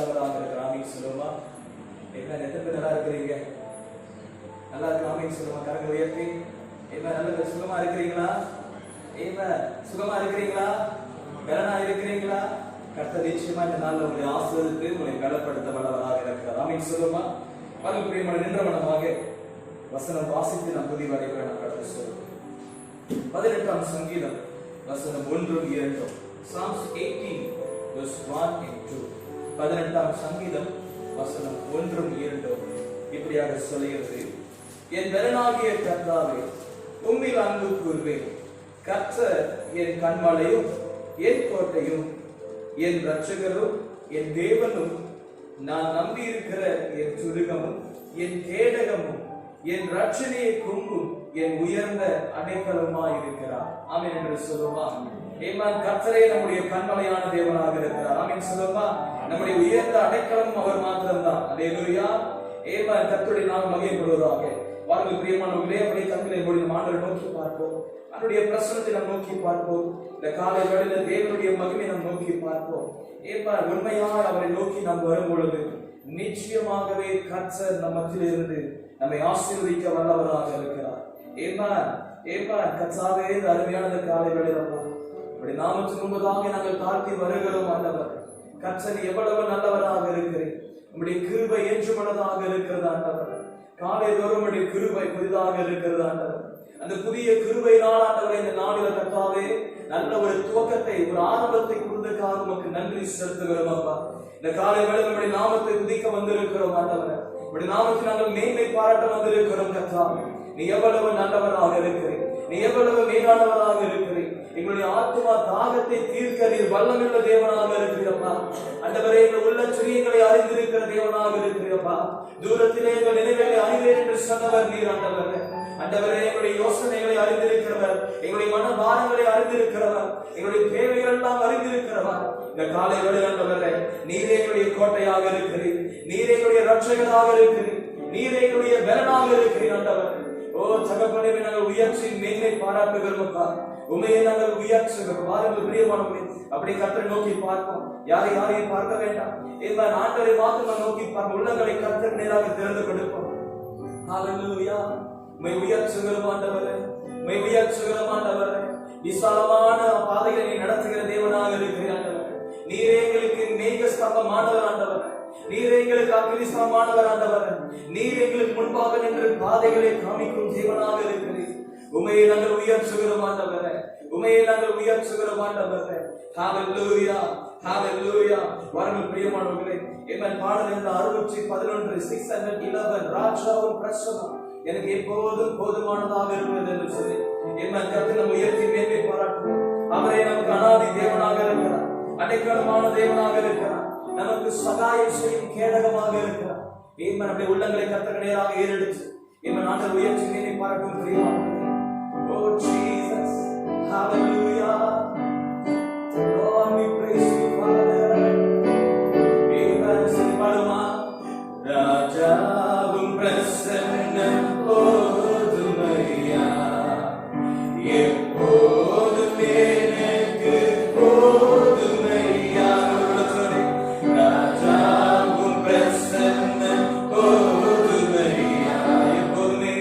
வல்லவராக இருக்கிற ஆமீன் சொல்லுமா. என்ன எத்தனை பேர் நல்லா இருக்கிறீங்க? நல்லா இருக்கு ஆமீன் சொல்லுமா. கரங்களை உயர்த்தி என்ன நல்ல சுகமா இருக்கிறீங்களா? என்ன சுகமா இருக்கிறீங்களா? பலனா இருக்கிறீங்களா? கர்த்தர் நிச்சயமா இந்த நாள்ல உங்களை ஆசீர்வதித்து உங்களை பலப்படுத்த வல்லவராக இருக்கிறார். ஆமீன் சொல்லுமா. பரம பிரியமான நின்றவனமாக வசனம் வாசித்து நாம் புதிவடைகிற நாம் கடந்து சொல்லுவோம். 18ஆம் சங்கீதம் வசனம் 1-2. Psalms 18 verse 1 and 2. 18ஆம் சங்கீதம் வசனம் 1-2 இப்படியாக சொல்கிறது. என் பலனாகிய கர்த்தாவே, உம்மில் அன்பு கூர்வேன். கர்த்தர் என் கண்மலையும் என் கோட்டையும் என் இரட்சகரும் என் தேவனும், நான் நம்பி இருக்கிற என் சுருகமும் என் கேடகமும் என் ரட்சணையை கொம்பும் என் உயர்ந்த அடைக்கலமாய் இருக்கிறார். ஆமென் என்று சொல்லுமா. ஏமான் கர்த்தரே நம்முடைய கண்மலையான தேவனாக இருக்கிறார். ஆமென் சொல்லுமா. நம்முடைய உயர்ந்த அடைக்கலமும் அவர் மாத்திரம்தான். அல்லேலூயா. ஏமான் கர்த்தருடைய நாமம் மகிமைப்படுவதாக. வாருங்கள் பிரியமானவர்களே, அப்படியே கண்களை மூடி ஆண்டவரை நோக்கி பார்ப்போம். அவருடைய பிரசன்னத்தை நாம் நோக்கி பார்ப்போம். இந்த காலை வேளையில தேவனுடைய மகிமை நாம் நோக்கி பார்ப்போம். ஏமான் உண்மையாக அவரை நோக்கி நாம் வரும் பொழுது நிச்சயமாகவே கர்த்தர் நம் மத்தியில் இருந்து நம்மை ஆசீர்வதிக்க வல்லவராக இருக்கிறார். ஏமான் ஏமான் கர்த்தாவே, இந்த அருமையான காலை வேளையில அப்படி நாமத்துக்கு முன்பதாக நாங்கள் தாழ்த்தி வருகிறோம். ஆண்டவர் கர்த்தர் எவ்வளவு நல்லவராக இருக்கிறேன். நம்முடைய கிருபை ஏற்றுமனதாக இருக்கிறது ஆண்டவர். காலை தோறும் கிருபை புதிதாக இருக்கிறது ஆண்டவர். அந்த புதிய கிருபையினால் ஆண்டவரை இந்த நாளில கர்த்தாவே நல்ல ஒரு துவக்கத்தை, ஒரு ஆரம்பத்தை கொடுத்ததுக்காக உமக்கு நன்றி செலுத்துகிறோம் அப்பா. இந்த காலை வேளை நம்முடைய நாமத்தை உதிக்க வந்திருக்கிறோம் ஆண்டவர். நம்முடைய நாமத்தை நாங்கள் மேன்மை பாராட்ட வந்திருக்கிறோம் கர்த்தாவே. நீ எவ்வளவு நல்லவராக இருக்கிறேன், நீ எவ்வளவு மேலானவராக இருக்கிறேன். எங்களுடைய ஆத்மா தாகத்தை தீர்க்க நீர் வல்லமுள்ள தேவனாக இருக்கிறப்பா. ஆண்டவரே, எங்கள் உள்ள சுரியங்களை அறிந்திருக்கிற தேவனாக இருக்கிறப்பா. தூரத்திலே எங்கள் நினைவுகளை அறிவேன் என்று சொன்னவர் நீர் ஆண்டவர். ஆண்டவரே, எங்களுடைய யோசனைகளை அறிந்திருக்கிறவர், எங்களுடைய மனபாரங்களை அறிந்திருக்கிறவர், எங்களுடைய தேவைகள் எல்லாம் அறிந்திருக்கிறவர். இந்த காலை வேளை ஆண்டவரே, நீரே எங்களுடைய கோட்டையாக இருக்கிறீர், நீரே எங்களுடைய ரட்சகராக இருக்கிறீர், நீரே எங்களுடைய பலனாக இருக்கிறீர் ஆண்டவர். ஓ தகப்பனே, நாங்கள் உயர்ச்சி மேன்மை பாராட்டுகிறோம்ப்பா. உண்மையை நாங்கள் உயர்ச்சுகிறோம். வாருங்கள் பிரியமானவர்களே, அப்படி கர்த்தரை நோக்கி பார்ப்போம். யாரையும் பார்க்க வேண்டாம். இந்த ஆண்டவரை மாத்திரம் நோக்கி பார்ப்போம். உள்ளங்களை கர்த்தர் நேராக திறந்து கொடுப்போம். ஹல்லேலூயா. உம்மை உயர்ச்சுகிறோம் ஆண்டவரே, உம்மை உயர்ச்சுகிறோம் ஆண்டவரே. விசாலமான பாதைகளை நீ நடத்துகிற தேவனாக இருக்கிற ஆண்டவரே. நீரே எங்களுக்கு மேக ஸ்தம்பமானவர் ஆண்டவரே. நீரே எங்களுக்கு அக்னிஸ்தம்பமானவர் ஆண்டவரே. நீர் எங்களுக்கு முன்பாக நின்று பாதைகளை காமிக்கும் தேவனாக இருக்கிறீர். உம்மையை நாங்கள் உயர்ச்சுகிறோம் ஆண்டவரே, உம்மையை நாங்கள் உயர்ச்சுகிறோம் ஆண்டவரே. ஹல்லேலூயா, ஹல்லேலூயா. வாருங்கள் பிரியமானவர்களே, என் பாடல் இந்த 611 611 ராஜாவும் பிரசன்னம் எனக்கு எப்போதும் போதுமானதாக இருக்கிறது என்று சொல்லி என் கர்த்தரை நம்ம உயர்த்தி மேன்மை பாராட்டுவோம். அவரே நமக்கு அநாதி தேவனாக இருக்கிறார், அடைக்கலமான தேவனாக இருக்கிறார், நமக்கு சகாயம் செய்யும் கேடகமாக இருக்கிறார். ஏன் நம்முடைய உள்ளங்களை கர்த்தருக்கு நேராக ஏறெடுத்து என் நாட்டில் உயர்ச்சி மேன்மை பாராட்டும் பிரியமானவர்களே. Oh Jesus, hallelujah. Lord, we praise you, Father. Amen. Sipaduma Rajavum பிரசன்னம் போதுமையா, எப்போதும் எனக்கு போதுமையா. ராஜாவும் பிரசன்னம் போதுமையா, எப்போதுமே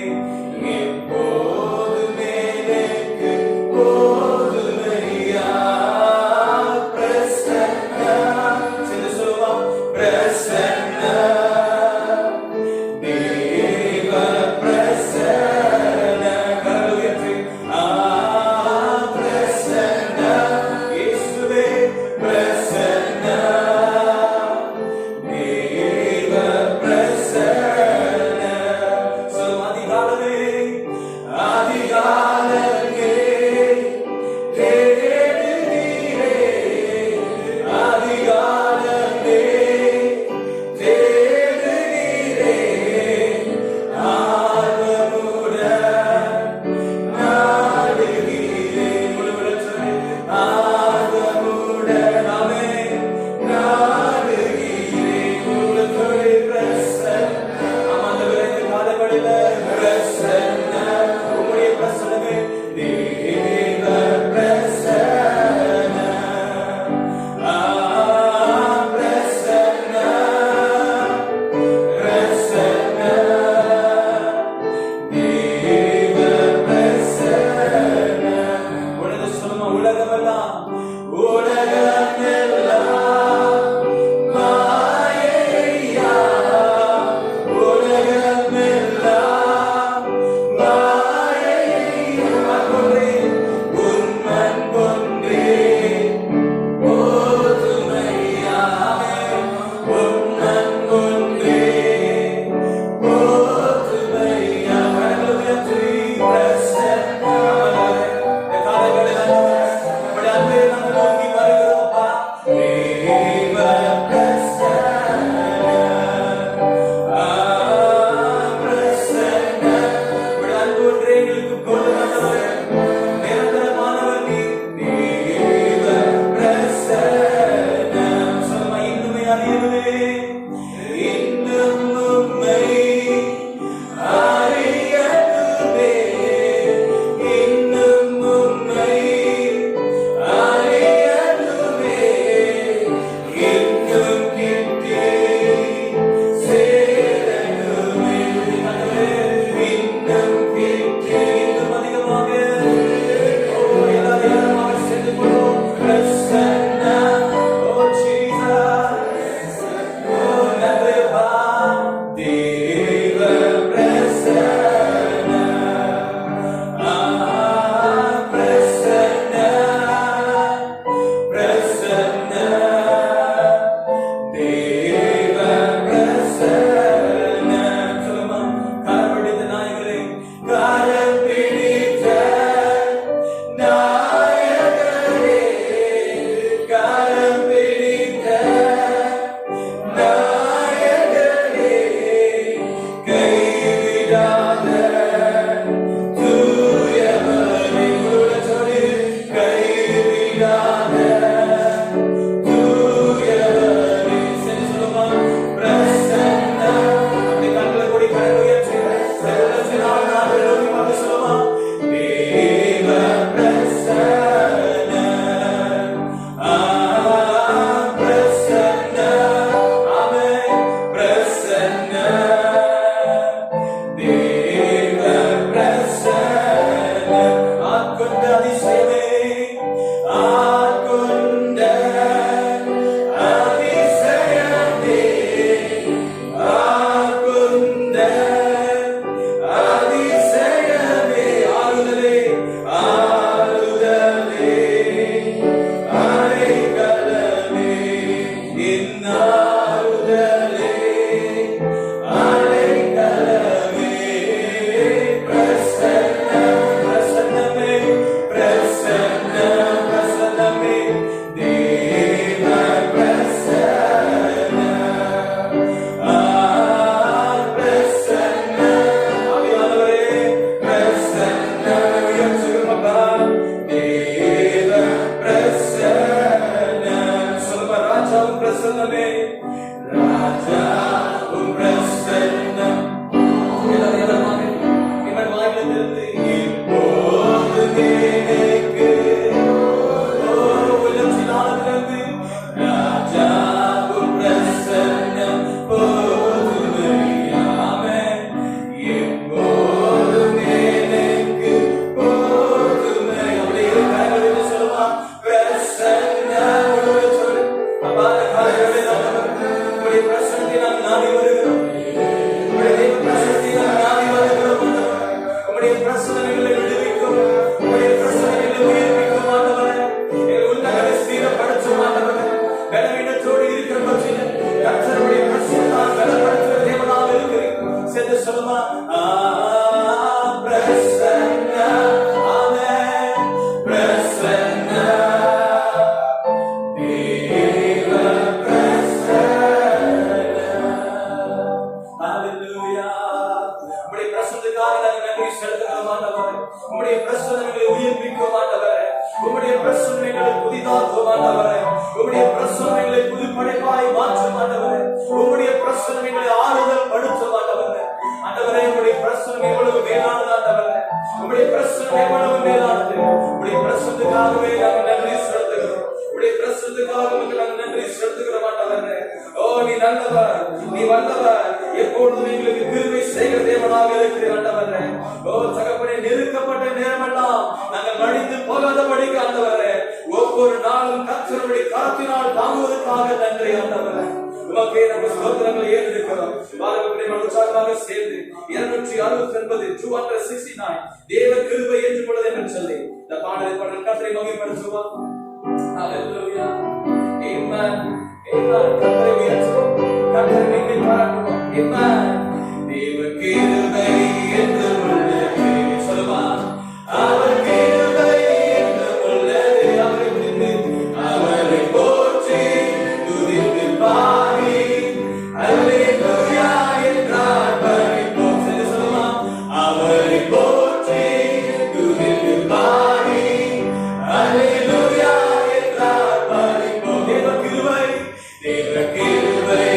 Give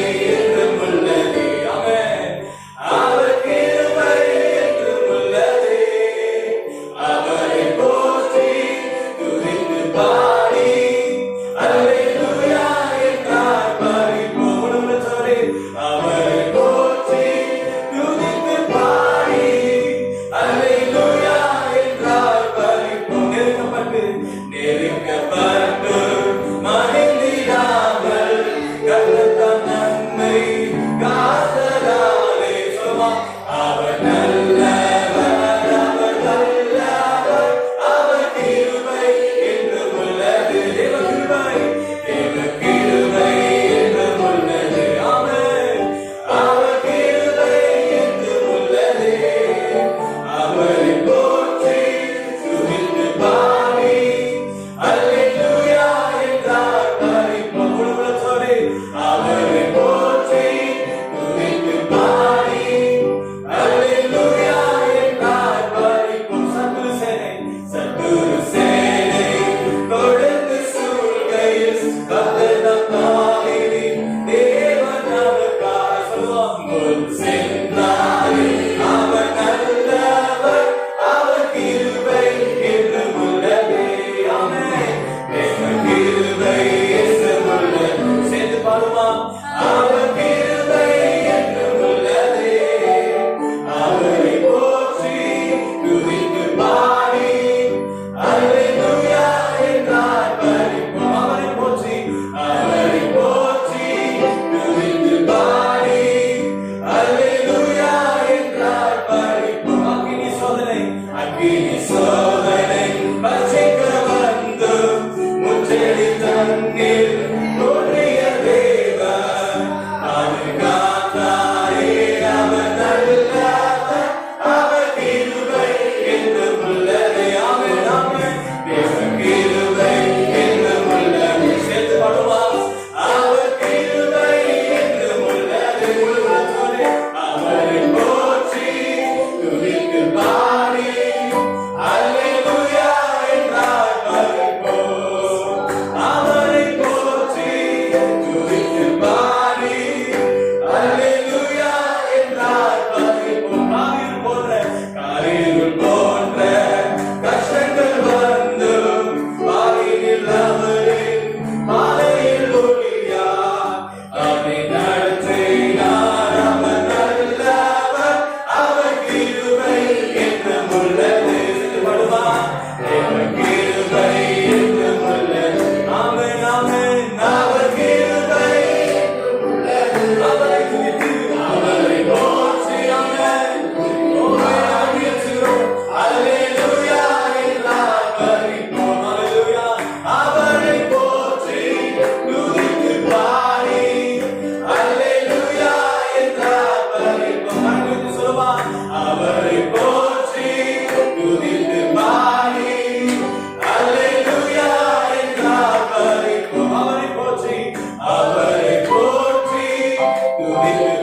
Hallelujah.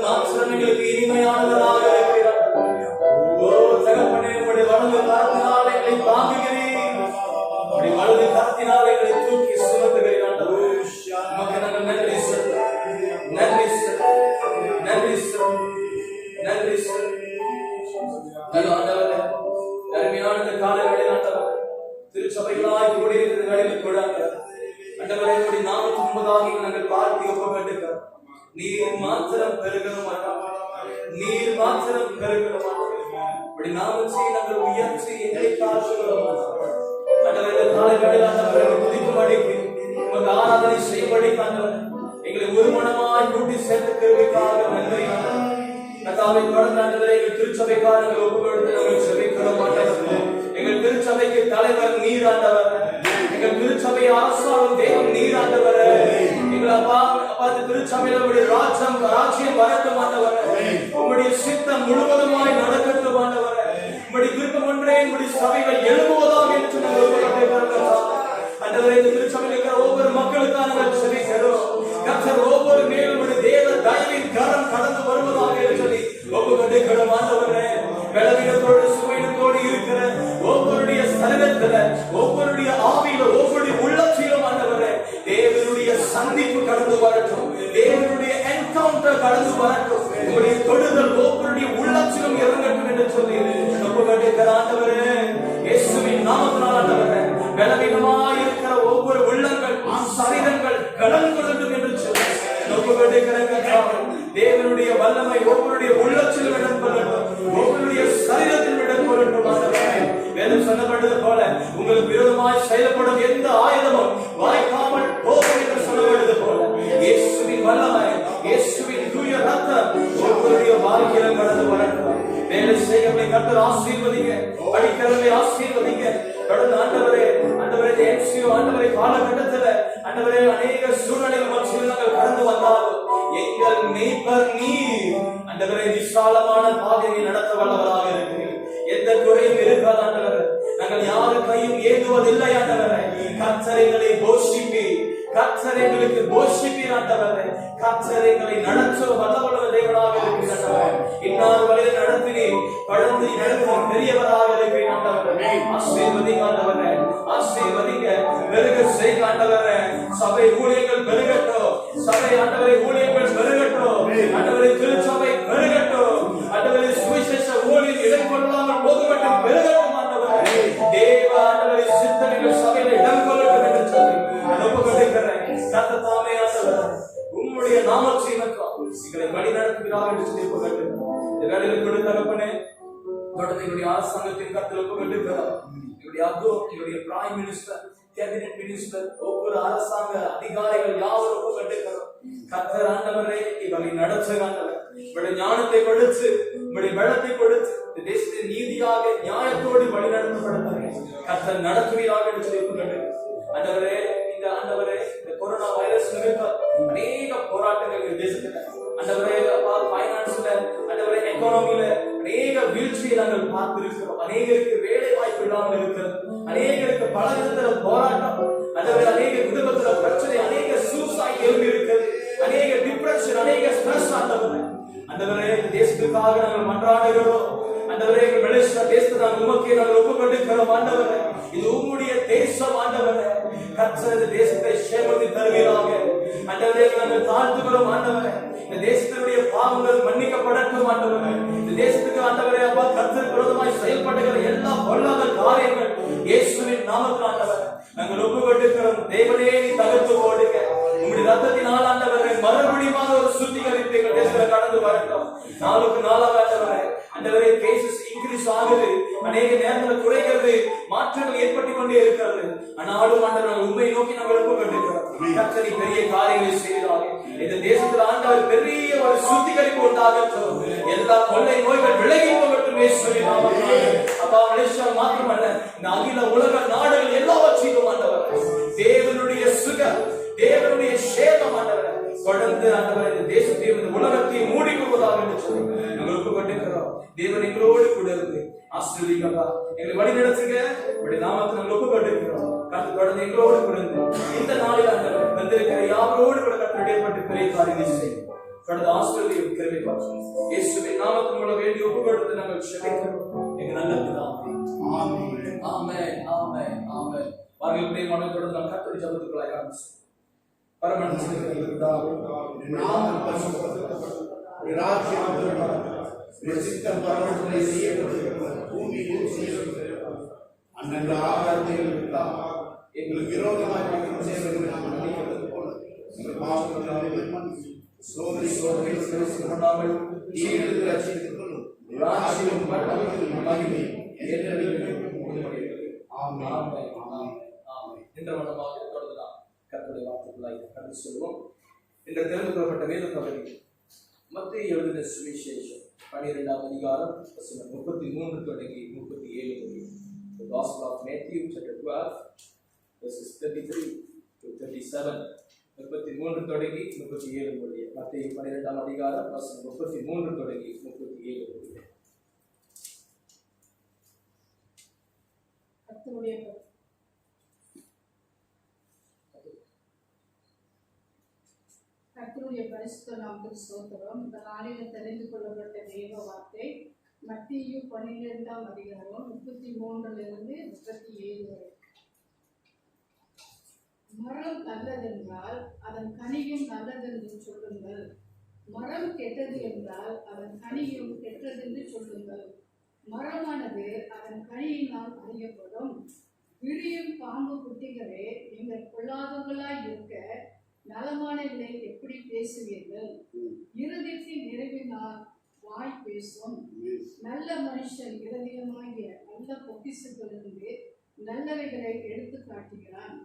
மாத்திரம் எங்களுக்கு இனிமையானவராக இருக்கிறார். ஓ தகப்பனே, உம்முடைய வலது கரத்தினால் எங்களை தாங்குகிறீர், உம்முடைய வலது கரத்தினால் எங்களை தூக்கி சுமந்துகிறீர் ஆண்டவரே. உமக்கு நாங்கள் நன்றி சொல்லுகிறோம், நன்றி சொல்லுகிறோம், நன்றி சொல்லுகிறோம், நன்றி சொல்லுகிறோம் ஆண்டவரே. அருமையான இந்த காலங்களில் ஆண்டவரே, திருச்சபைகளாய் கூடியிருக்கிற வேளையில் கூட ஆண்டவரே, உம்முடைய நாமத்துக்கு முன்பதாக நாங்கள் பார்த்து ஒப்ப வேண்டுகிறோம். நீர் மாத்திரம் பெருகிற மாட்டோம், நீர் மாத்திரம் பெருகிற மாட்டோம். இப்படி நாமத்தை நாங்கள் உயர்த்தி எங்களை காத்துகிறோம் ஆண்டவரே. காலங்களில் ஆண்டவரே துதிக்கும்படிக்கு, உமக்கு ஆராதனை செய்யும்படிக்கு ஆண்டவரே எங்களை ஒரு மனமாய் கூட்டி சேர்த்து கிருபைக்காக நன்றி ஆண்டவரே. கர்த்தாவே, தொடர்ந்து ஆண்டவரே எங்கள் திருச்சபைக்காக நாங்கள் ஒப்பு கொடுத்து நாங்கள் செபிக்கிறோம் ஆண்டவரே. எங்கள் திருச்சபைக்கு தலைவர் நீர் ஆண்டவரே, எங்கள் திருச்சபை அரசாங்கம் தேவன் நீர் ஆண்டவரே. எங்கள் அப்பா திருச்சபையில உடைய ராஜ்யம் வரட்டும் ஆண்டவரே. உம்முடைய சித்தம் முழுவதுமாய் நடக்கட்டும் ஆண்டவரே. உம்முடைய விருப்பம் ஒன்றே உம்முடைய சபைகள் எழுப்புவதாக என்று நாங்கள் ஆண்டவரே. இந்த திருச்சபையில் இருக்கிற ஒவ்வொரு மக்களுக்காக நாங்கள் செபிக்கிறோம். கர்த்தர் ஒவ்வொரு மேலும் தேவ தயவின் கரம் கடந்து வருவதாக சொல்லி ஒப்புக்கொண்டிருக்கிறோம் ஆண்டவரே. பலவீனத்தோடு சுமையினத்தோடு இருக்கிற ஒவ்வொருடைய சரீரத்துல, ஒவ்வொருடைய ஆவியில, ஒவ்வொருடைய உள்ளத்திலும் ஆண்டவரே தேவனுடைய சந்திப்பு கடந்து வரட்டும், தேவனுடைய என்கவுண்டர் கடந்து வரட்டும். உங்களுடைய தொடுதல் ஒவ்வொருடைய உள்ளத்திலும் இறங்கட்டும் என்று சொல்லி ஒப்புக்கொண்டிருக்கிற ஆண்டவரே, இயேசுவின் நாமத்தினால் ஆண்டவரே பலவீனமாய் இருக்கிற ஒவ்வொரு உள்ளங்கள், சரீரங்கள் கடன் கொள்ளட்டும் என்று சொல்லி ஒப்புக்கொண்டிருக்கிற தேவனுடைய வல்லமை ஒவ்வொருடைய உள்ளத்திலும் இடம் கொள்ளட்டும், ஒவ்வொருடைய சரீரத்திலும் இடம் கொள்ளட்டும் ஆண்டவரே. வேதம் சொல்லப்பட்டது போல உங்களுக்கு விரோதமாய் செயல்படும் எந்த ஆயுதமும் வாய்க்காமல் போகும் என்று சொல்லப்பட்டது போல இயேசுவின் வல்லமை, இயேசுவின் தூய ரத்தம் ஒவ்வொருடைய வாழ்க்கையிலும் கடந்து வரட்டும். வேலை செய்யவர்களை கர்த்தர் ஆசீர்வதிங்க, படிக்கிறவர்களை ஆசீர்வதிங்க. தொடர்ந்து ஆண்டவரே, ஆண்டவரே எம்சிஓ ஆண்டவரே காலகட்டத்தில் ஆண்டவரே அநேக சூழ்நிலைகள் மத்தியில் நாங்கள் கடந்து வந்தாலும் எங்கள் மேய்ப்பர் நீர் ஆண்டவரே விசாலமான பாதையை நடத்த வல்லவராக இருக்கிறீர். எந்த குறையும் இருக்காது ஆண்டவரே. நாங்கள் யாரு கையும் ஏதுவதில்லை ஆண்டவரே. கர்த்தர் எங்களை போஷிப்பி, கர்த்தர் எங்களுக்கு போஷிப்பீர் ஆண்டவரே. கர்த்தர் எங்களை நடத்த வல்லவராக தேவனாக இருக்கிறார். இன்னார் வழியை நடத்தினீர், பழந்து நடத்தும் பெரியவராக இருக்கிறீர் ஆண்டவரே. ஆசீர்வதிங்க ஆண்டவரே, ஆசீர்வதிங்க, பெருக செய்க ஆண்டவரே. சபை ஊழியர்கள் பெருகட்டும், சபை ஆண்டவரை ஊழியர்கள் பெருகட்டும் ஆண்டவரை. திருச்சபை பெருகட்டும் ஆண்டவரை. சுவிசேஷ ஊழியர் இடம் கொள்ளாமல் போதுமட்டும் பெருகட்டும் ஆண்டவரே. தேவ ஆண்டவரை சித்தனைகள் சபையில இடம் கொள்ளட்டும் என்று சொல்லி ஒப்புக்கொண்டிருக்கிறேன். கர்த்தர் தாமே ஆண்டவரே உம்முடைய நாமத்தை எங்களை வழி நடத்துகிறார் என்று சொல்லி ஒப்புக்கொண்டிருக்கிறேன். இந்த வேளையில் கொடுத்த தகப்பனே, தொடர்ந்து எங்களுடைய அரசாங்கத்தின் கருத்தில் ஒப்புக்கொண்டிருக்கிறார். எங்களுடைய அக்கோ, எங்களுடைய பிரைம் மினிஸ்டர், கேபினெட் மினிஸ்டர், ஒவ்வொரு அரசாங்க அதிகாரிகள் யாரும் ஒப்புக்கொண்டிருக்கிறோம். கர்த்தர் ஆண்டவரே இவரை நடத்துகிற ஆண்டவர் உங்களுடைய ஞானத்தை கொடுத்து, உங்களுடைய பலத்தை கொடுத்து இந்த தேசத்தை நீதியாக நியாயத்தோடு வழி நடத்தப்படுத்தாங்க. கர்த்தர் நடத்துவீராக என்று சொல்லி ஒப்புக்கொண்டிருக்கிறோம். ஆண்டவரே, இந்த ஆண்டவரே இந்த கொரோனா வைரஸ் நிமித்தம் அநேக போராட்டங்கள் இந்த தேசத்துல ஆண்டவரே பைனான்ஸ்ல, ஆண்டவரே எக்கானமில அநேக வீழ்ச்சியை நாங்கள் பார்த்திருக்கிறோம். அநேகருக்கு வேலை வாய்ப்பு இல்லாமல் இருக்கிறது, அநேகருக்கு பல விதத்துல போராட்டம், ஆண்டவரே அநேக குடும்பத்துல பிரச்சனை, அநேக சூசைட் எழுப்பி இருக்கிறது, அநேக டிப்ரெஷன், அநேக ஸ்ட்ரெஸ் ஆண்டவரே. ஆண்டவரே இந்த தேசத்துக்காக நாங்கள் மன்றாடுகிறோம். ஆண்டவரே எங்கள் மலேசியா தேசத்தை நாங்கள் உமக்கே நாங்கள் ஒப்புக்கொண்டிருக்கிறோம் ஆண்டவரே. இது உம்முடைய தேசம் ஆண்டவரே. கர்த்தர் இந்த தேசத்தை சேமத்தை தருவீராக ஆண்டவரே. நாங்கள் தாழ்த்துகிறோம் ஆண்டவரே. இந்த தேசத்தினுடைய பாவங்கள் மன்னிக்கப்படட்டும் ஆண்டவரே. இந்த தேசத்துக்கு ஆண்டவரே அப்பா கர்த்தர் விரோதமாய் செயல்படுகிற எல்லா பொல்லாத காரியங்கள் இயேசுவின் நாமத்தில் ஆண்டவரே நாங்கள் ஒப்புக்கொண்டிருக்கிறோம். தேவனே நீ தகர்த்து போடுங்க. உம்முடைய ரத்தத்தினால் ஆண்டவரே மறுபடியும் ஒரு சுத்திகரிப்பு எங்கள் தேசத்தில் கடந்து வரட்டும். நாளுக்கு நாளாக ஆண்டவரே ஆண்டவரே கேசஸ் இன்க்ரீஸ் ஆகுது, அநேக நேரத்தில் குறைகிறது, மாற்றங்கள் ஏற்பட்டுக் கொண்டே இருக்கிறது. ஆனாலும் ஆண்டவர் உண்மை நோக்கி நாங்கள் ஒப்புக்கொண்டிருக்கிறோம். கர்த்தர் பெரிய காரியங்களை செய்கிறார். இந்த தேசத்தில் ஆண்டவர் பெரிய ஒரு சுத்திகரிப்பு உண்டாகட்டும். எல்லா கொள்ளை நோய்கள் விலகி போகட்டும் இயேசுவின் நாமத்தினாலே. அப்பா மலேசியா மாத்திரமல்ல, இந்த அகில உலக நாடுகள் எல்லாவற்றையும் ஆண்டவர் தேவனுடைய சுகம், தேவனுடைய சேதம் ஆண்டவர் தொடர்ந்து ஆண்டவர் இந்த தேசத்தையும் இந்த உலகத்தையும் மூடிக்கொள்வதாக என்று சொல்லி நாங்கள் ஒப்புக்கொண்டிருக்கிறோம். தேவன் எங்களோடு கூட இருந்து ஆசீர்வதிங்கப்பா, எங்களை வழி நடத்துங்க. உங்களுடைய நாமத்தை நாங்கள் ஒப்புக்கொண்டிருக்கிறோம். கர்த்தர் தொடர்ந்து எங்களோடு கூட இருந்து இந்த நாளில் ஆண்டவர் வந்திருக்கிற யாரோடு கூட கர்த்தர் இடைப்பட்டு பெரிய காரியங்களை செய்யும். கடந்த ஆசிரியர் கிருபை பாருங்கள். இயேசுவின் நாமத்தில் உள்ள வேண்டி ஒப்புக்கொடுத்து நாங்கள் செபிக்கிறோம் எங்க நல்ல பிதாவே. ஆமென் ஆமென் ஆமென் ஆமென். வாருங்கள் பிரியமான தொடர்ந்து நாம் கர்த்தருடைய ஜெபத்துக்குள்ளாய் ஆரம்பிப்போம். பரமண்டலத்தில் பிதாவே, நாமம் பரிசுத்தப்படுத்தப்படட்டும். ராஜ்யம் வருவதாக. சித்தம் பரலோகத்திலே செய்யப்படுகிறது, பூமியிலே செய்யப்படுகிறது. அன்னன்ன ஆகாரத்தை எங்களுக்கு விரோதமாய் பாவம் செய்தவர்களை நாம் மன்னிக்கிறது போல எங்கள் பாவங்களை மன்னியும். சோதனை பண்ணாமல் தீயிலிருந்து ரட்சித்துக் கொள்ளும். ராஜ்யம் வல்லமையும் மகிமையும் என்றென்றைக்கும் உம்முடையது. ஆமென் ஆமென் ஆமென். இந்த வண்ணமாக தொடர்ந்து நாம் கர்த்தருடைய வார்த்தைக்குள்ளாய் கடந்து செல்வோம். இந்த தெரிந்து கொள்ளப்பட்ட வேத பகுதி மத்தேயு எழுதின சுவிசேஷம் 12ஆம் அதிகாரம் வசனம் 33 தொடங்கி 37 வரை. The Gospel of Matthew chapter 12 verses 33 to 37. 33 தொடங்கி 37 வரை. மத்தேயு 12ஆம் அதிகாரம் வசனம் 33 தொடங்கி 37 வரை. கர்த்தருடைய பரிசுத்த நாமத்துக்கு ஸ்தோத்திரம். இந்த நாளில் தெரிந்து கொள்ளப்பட்ட தேவ வார்த்தை மத்தேயு 12ஆம் அதிகாரம் 33லிருந்து 37 வரை. மரம் நல்லதென்றால் அதன் கனியும் நல்லதென்று சொல்லுங்கள். மரம் கெட்டது என்றால் அதன் கனியும் கெட்டதென்று சொல்லுங்கள். மரமானது அதன் கனியினால் அறியப்படும். விழியும் பாம்பு குட்டிகளே, நீங்கள் பொல்லாதவர்களாய் இருக்க நலமானவர்களை எப்படி பேசுவீர்கள்? இருதயத்தின் நிறைவினால் வாய் பேசும். நல்ல மனுஷன் இருதயமாகிய நல்ல பொக்கிஷத்திலிருந்து நல்லவைகளை எடுத்து காட்டுகிறான்.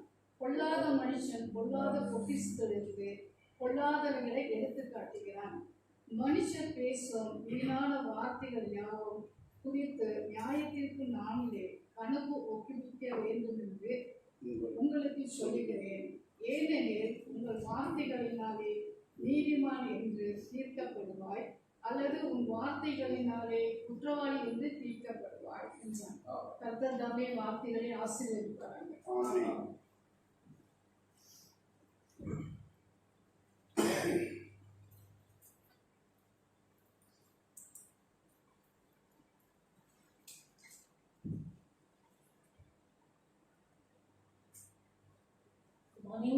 பொல்லாத மனுஷன் பொல்லாத பொக்கிஷத்திலிருந்து பொல்லாதவைகளை எடுத்து காட்டுகிறான். மனுஷர் பேசும் வீணான வார்த்தைகள் யாவும் குறித்து நியாயத்திற்கு நாளிலே கணக்கு ஒப்புவிக்க வேண்டும் என்று உங்களுக்கு சொல்லுகிறேன். ஏனெனில் உங்கள் வார்த்தைகளினாலே நீதிமான் என்று தீர்க்கப்படுவாய், அல்லது உன் வார்த்தைகளினாலே குற்றவாளி என்று தீர்க்கப்படுவாய் என்றான். கர்த்தர் தாமே வார்த்தைகளை ஆசீர்வதிப்பார்கள்.